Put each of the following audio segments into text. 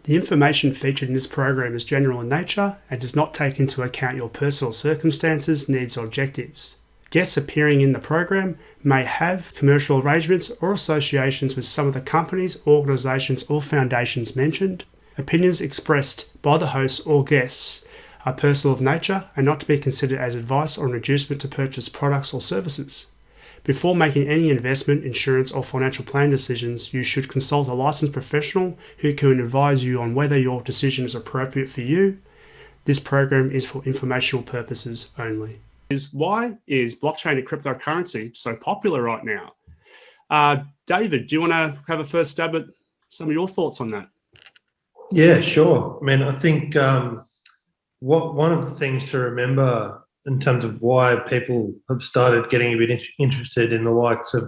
The information featured in this program is general in nature and does not take into account your personal circumstances, needs, or objectives. Guests appearing in the program may have commercial arrangements or associations with some of the companies, organisations, or foundations mentioned. Opinions expressed by the hosts or guests are personal of nature and not to be considered as advice or an inducement to purchase products or services. Before making any investment, insurance, or financial planning decisions, you should consult a licensed professional who can advise you on whether your decision is appropriate for you. This program is for informational purposes only. Why is blockchain and cryptocurrency so popular right now? David, do you want to have a first stab at some of your thoughts on that? Yeah, sure. I mean, I think one of the things to remember in terms of why people have started getting a bit interested in the likes of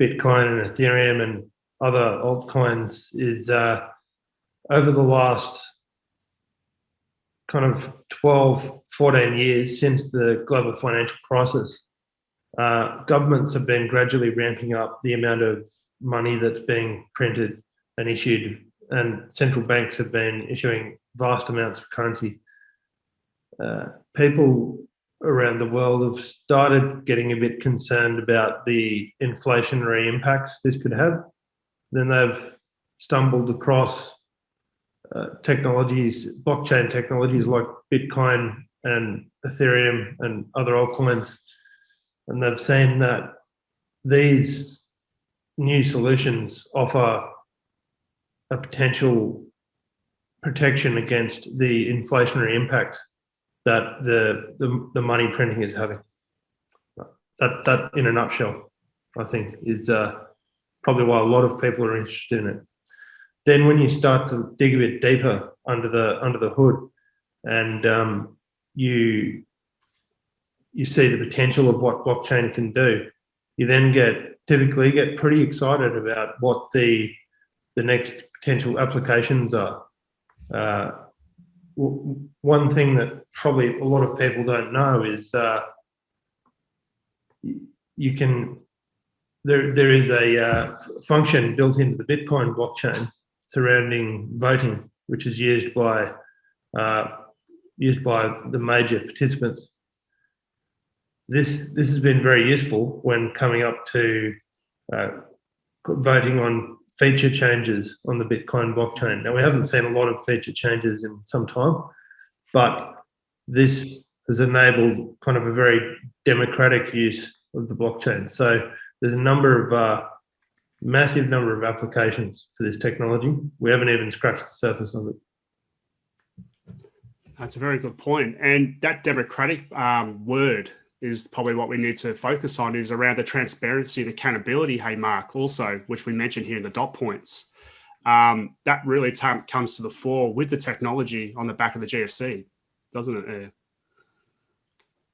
Bitcoin and Ethereum and other altcoins is over the last kind of 12, 14 years since the global financial crisis, governments have been gradually ramping up the amount of money that's being printed and issued, and central banks have been issuing vast amounts of currency. People around the world have started getting a bit concerned about the inflationary impacts this could have. Then they've stumbled across technologies, blockchain technologies like Bitcoin and Ethereum and other altcoins, and they've seen that these new solutions offer a potential protection against the inflationary impacts that the money printing is having. That in a nutshell, I think, is probably why a lot of people are interested in it. Then when you start to dig a bit deeper under the hood, and you see the potential of what blockchain can do, you then typically get pretty excited about what the next potential applications are. One thing that probably a lot of people don't know is there is a function built into the Bitcoin blockchain surrounding voting, which is used by the major participants. This has been very useful when coming up to voting on feature changes on the Bitcoin blockchain. Now, we haven't seen a lot of feature changes in some time, but this has enabled kind of a very democratic use of the blockchain. So there's a massive number of applications for this technology. We haven't even scratched the surface of it. That's a very good point. And that democratic word is probably what we need to focus on, is around the transparency and accountability, hey, Mark, also, which we mentioned here in the dot points. That really comes to the fore with the technology on the back of the GFC, doesn't it?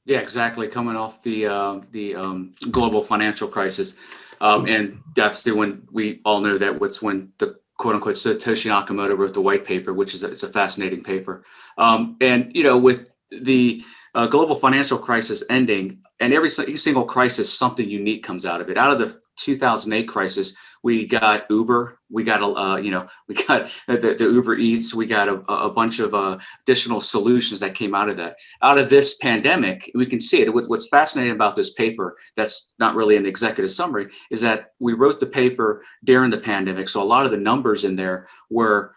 Yeah, exactly. Coming off the global financial crisis. And obviously when we all know that when the quote unquote Satoshi Nakamoto wrote the white paper, which is it's a fascinating paper. And, with the global financial crisis ending, and every single crisis, something unique comes out of it. Out of the 2008 crisis, we got Uber, we got we got the Uber Eats, we got a bunch of additional solutions that came out of that. Out of this pandemic, we can see it. What's fascinating about this paper, that's not really an executive summary, is that we wrote the paper during the pandemic. So a lot of the numbers in there were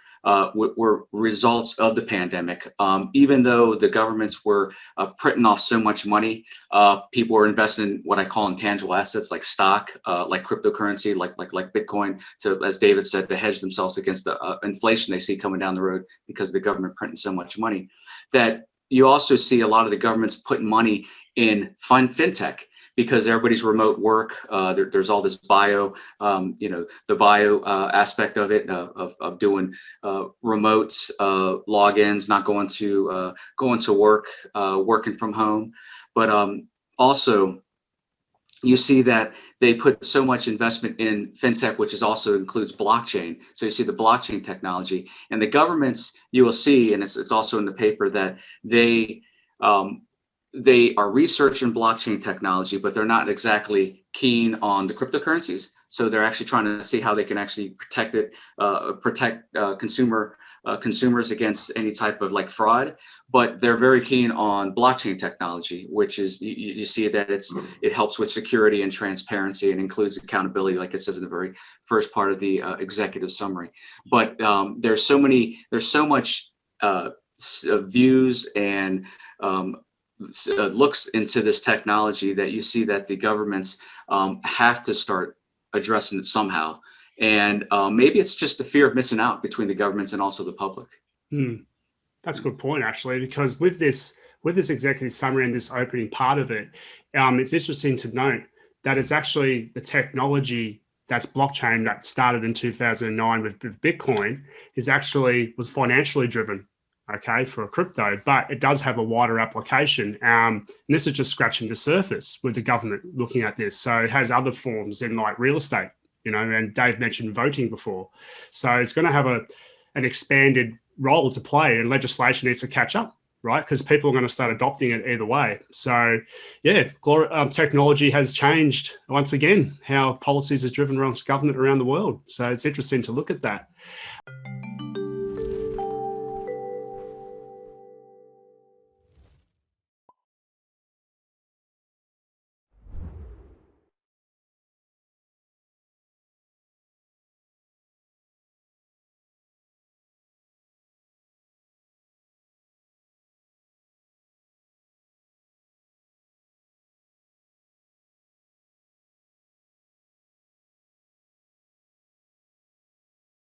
results of the pandemic. Even though the governments were printing off so much money, people were investing in what I call intangible assets like stock, like cryptocurrency, like Bitcoin, to, as David said, to hedge themselves against the inflation they see coming down the road because of the government printing so much money. That you also see a lot of the governments putting money in fintech, because everybody's remote work. There's all this bio, the bio aspect of it, of doing remotes, logins, not going to work, working from home. But also, you see that they put so much investment in fintech, which is also includes blockchain. So you see the blockchain technology, and the governments, you will see, and it's also in the paper, that they are researching blockchain technology, but they're not exactly keen on the cryptocurrencies. So they're actually trying to see how they can actually protect it, consumers against any type of like fraud. But they're very keen on blockchain technology, which is you see that it helps with security and transparency and includes accountability, like it says in the very first part of the executive summary. But there's so much views and looks into this technology that you see that the governments have to start addressing it somehow. And maybe it's just the fear of missing out between the governments and also the public. That's a good point, actually, because with this executive summary and this opening part of it, it's interesting to note that it's actually the technology that's blockchain that started in 2009 with Bitcoin was financially driven, okay, for a crypto, but it does have a wider application. And this is just scratching the surface with the government looking at this. So it has other forms in like real estate, and Dave mentioned voting before. So it's going to have an expanded role to play, and legislation needs to catch up, right? Because people are going to start adopting it either way. So yeah, technology has changed once again how policies is driven around government around the world. So it's interesting to look at that.